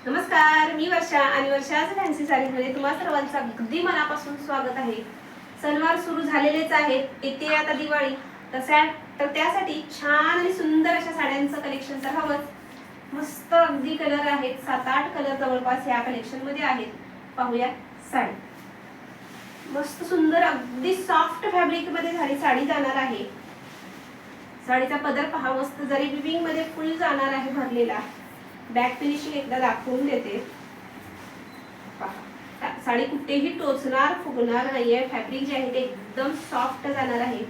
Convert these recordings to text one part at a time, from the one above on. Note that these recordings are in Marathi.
नमस्कार, मी वर्षा आणि वर्षाच्या फॅन्सी साडीमध्ये तुम्हा सर्वांचं अगदी मनापासून स्वागत आहे. सणवार सुरू झालेलेच आहेत. येते आता दिवाळी. तर त्यासाठी छान आणि सुंदर अशा साड्यांचं कलेक्शन तर हवंच. मस्त अगदी कलर आहेत, 7-8 कलर जवळपास या कलेक्शन मध्ये आहेत. पाहूया साडी. मस्त सुंदर अगदी सॉफ्ट फॅब्रिक मध्ये साडी जाणार आहे. साडीचा पदर पहा, मस्त जरी विविंग मध्ये फुल जाणार आहे भरलेला. बॅक फिनिशिंग एकदा दाखवून देते. साडी कुठेही टोचणार फुगणार नाहीये. फॅब्रिक जे आहे ते एकदम सॉफ्ट जाणार आहे.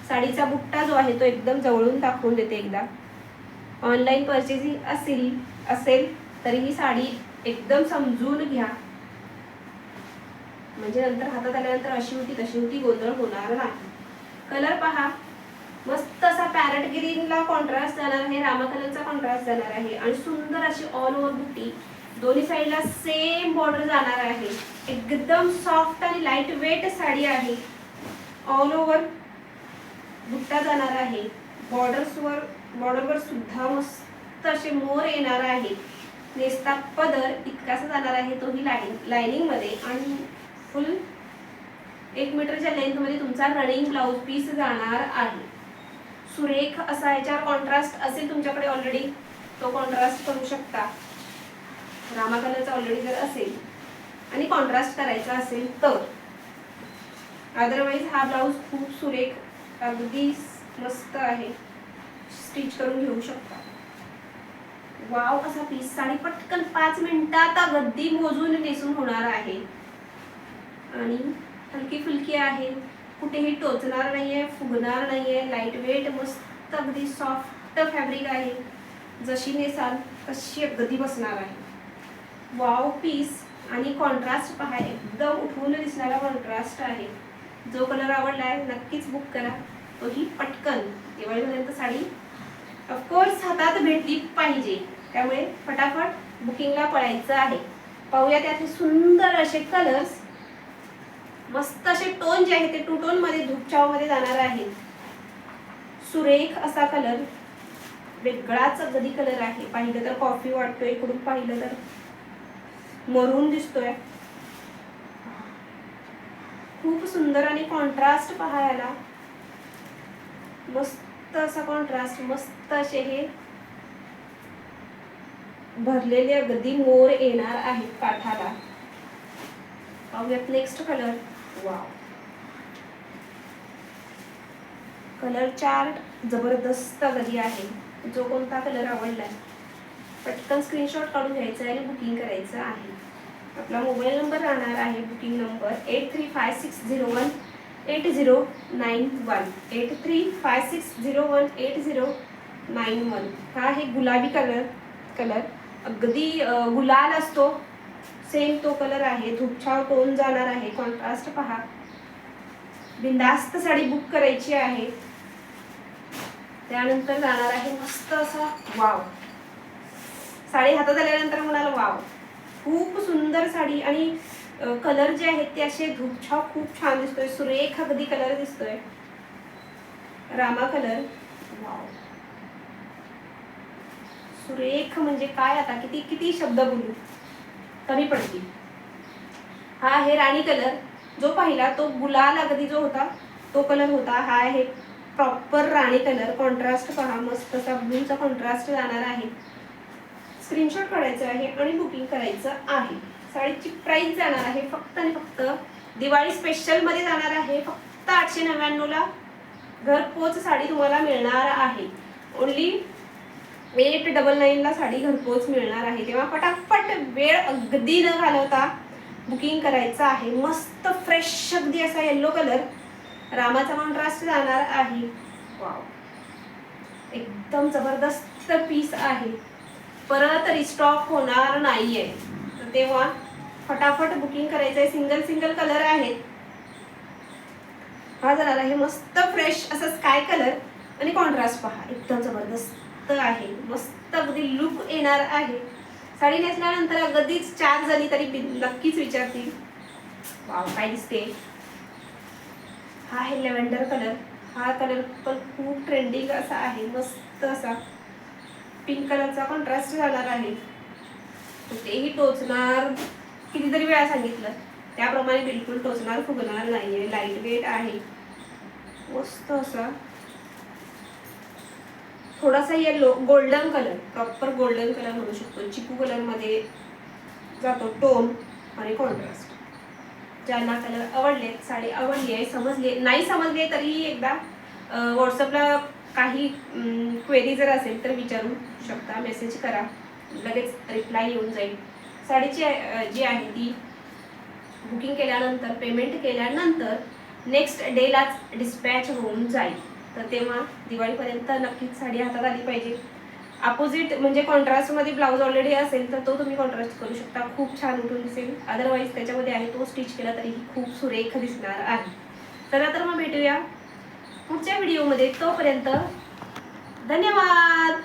साडीचा बुट्टा जो आहे तो एकदम जवळून दाखवून देते एकदा. ऑनलाईन परचेसिंग असेल तरी ही साडी एकदम समजून घ्या, म्हणजे नंतर हातात आल्यानंतर अशी होती तशी होती गोंधळ होणार नाही. कलर पहा, मस्त असा पॅरट ग्रीनला कॉन्ट्रास्ट जाणार आहे, रामा कलरचा कॉन्ट्रास्ट जाणार आहे आणि सुंदर अशी ऑल ओव्हर बुट्टी. दोन्ही साईडला सेम बॉर्डर जाणार आहे. एकदम सॉफ्ट आणि लाईट वेट साडी आहे. ऑल ओव्हर बुट्टा जाणार आहे. बॉर्डरवर सुद्धा मस्त असे मोर येणार आहे. नेसता पदर इतकासा जाणार आहे, तोही लाइनिंग मध्ये आणि फुल 1 मीटरच्या लेंथ मध्ये तुमचा रनिंग ब्लाउज पीस जाणार आहे. सुरेख असा याच्यावर कॉन्ट्रास्ट असेल तुमच्याकडे ऑलरेडी, तो कॉन्ट्रास्ट करू शकता. रामा कलरचा ऑलरेडी जर असेल आणि कॉन्ट्रास्ट करायचा असेल तर. अदरवाईज हा ब्लाउज खूप सुरेख अगदी मस्त आहे, स्टिच करून घेऊ शकता. वाव असा पीस. साडी पटकन 5 मिनिटात अगदी मोजून नेसून होणार आहे आणि हलकी फुलकी आहे. कुठेही टोचणार नाहीये, फुगणार नाहीये. लाईट वेट मस्त अगदी सॉफ्ट फॅब्रिक आहे. जशी नेसाल तशी अगदी बसणार आहे. Wow piece. आणि कॉन्ट्रास्ट पहा, एकदम उठवून दिसणारा कॉन्ट्रास्ट आहे. जो कलर आवडलाय नक्कीच बुक करा. तोही पटकन. दिवाळीपर्यंत साडी ऑफकोर्स हातात भेटली पाहिजे, त्यामुळे फटाफट बुकिंगला पळायचं आहे. पाहूया त्यातले सुंदर असे कलर्स. मस्त असे टोन जे आहे ते 2 टोन मध्ये धूपचाव मध्ये जाणार आहे. सुरेख असा कलर, वेगळाच अगदी कलर आहे. पाहिलं तर कॉफी वाटतोय, इकडून पाहिलं तर मरून दिसतोय. खूप सुंदर आणि कॉन्ट्रास्ट पाहायला मस्त असा कॉन्ट्रास्ट. मस्त असे हे भरलेले अगदी मोर येणार आहेत काठाला. पाहूयात next colour. Wow, colour chart जबरदस्त अगदी आहे. जो कोणता कलर आवडलाय पटकन स्क्रीनशॉट काढून घ्यायचा आहे आणि बुकिंग करायचं आहे. आपला मोबाईल नंबर राहणार आहे बुकिंग नंबर 8356018091. 8356018091. हा आहे गुलाबी कलर अगदी गुलाल असतो सेम तो कलर आहे. धूपछाव टोन जाणार आहे. कॉन्ट्रास्ट पहा. बिंदास्त साडी बुक करायची आहे. त्यानंतर जाणार आहे मस्त असा वाव. साडी हातात आल्यानंतर म्हणाल वाव, खूप सुंदर साडी. आणि कलर जे आहेत ते असे धूपछाव खूप छान दिसतोय. सुरेख अगदी कलर दिसतोय. रामा कलर. वाव, सुरेख म्हणजे काय, आता किती किती शब्द बोलू कमी पडतील. हा आहे राणी कलर. जो पाहिला तो गुलाल अगदी जो होता तो कलर होता. हा आहे प्रॉपर राणी कलर. कॉन्ट्रास्ट पहा, मस्त असा ब्लूचा कॉन्ट्रास्ट जाणार आहे. स्क्रीनशॉट काढायचं आहे आणि बुकिंग करायचं आहे. साडीची प्राइस जाणार आहे फक्त आणि फक्त दिवाळी स्पेशल मध्ये जाणार आहे फक्त 899 ला. घरपोच साडी तुम्हाला मिळणार आहे. ओनली 899 ला साडी घरपोच मिळणार आहे. तेव्हा पटापट वेळ अगदी न घालवता बुकिंग करायचं आहे. मस्त फ्रेश अगदी असा येलो कलर, रामाचा कॉन्ट्रास्ट जाणार आहे. वाव, एकदम जबरदस्त पीस आहे. परत रिस्टॉक होणार नाहीये, तर तेव्हा फटाफट बुकिंग करायचंय. सिंगल कलर आहेत. हा जाणार आहे मस्त फ्रेश असा स्काय कलर आणि कॉन्ट्रास्ट पहा एकदम जबरदस्त आहे. मस्त अगदी लुक येणार आहे. साडी नेसल्यानंतर अगदीच 4 जणी तरी नक्कीच विचारतील वाव काय दिसते. हा आहे लेव्हेंडर कलर. हा कलर पण खूप ट्रेंडिंग असा आहे. मस्त असा पिंक कलरचा कॉन्ट्रास्ट जाणार आहे. तेही टोचणार, कितीतरी वेळा सांगितलं त्याप्रमाणे बिलकुल टोचणार फुगणार नाहीये. लाईट वेट आहे, मस्त असा थोडासा yellow golden colour, proper golden colour म्हणू शकतो. चिकू कलर मध्ये जातो टोन आणि कॉन्ट्रास्ट. ज्यांना कलर आवडले, साडी आवडली आहे, समजले नाही समजले तरी एकदा व्हॉट्सअपला काही क्वेरी जर असेल तर विचारू शकता, मेसेज करा, लगेच रिप्लाय येऊन जाईल. साडीची जी आहे ती बुकिंग केल्यानंतर, पेमेंट केल्यानंतर नेक्स्ट डेलाच डिस्पॅच होऊन जाईल. तर तेव्हा दिवाळीपर्यंत नक्कीच साडी हातात आली पाहिजे. अपोजिट म्हणजे कॉन्ट्रास्टमध्ये ब्लाऊज ऑलरेडी असेल तर तो तुम्ही कॉन्ट्रास्ट करू शकता, खूप छान उठून दिसेल. अदरवाईज त्याच्यामध्ये आहे तो स्टिच केला तरीही खूप सुरेख दिसणार आहे. चला तर मग भेटूया पुढच्या व्हिडिओमध्ये. तोपर्यंत धन्यवाद.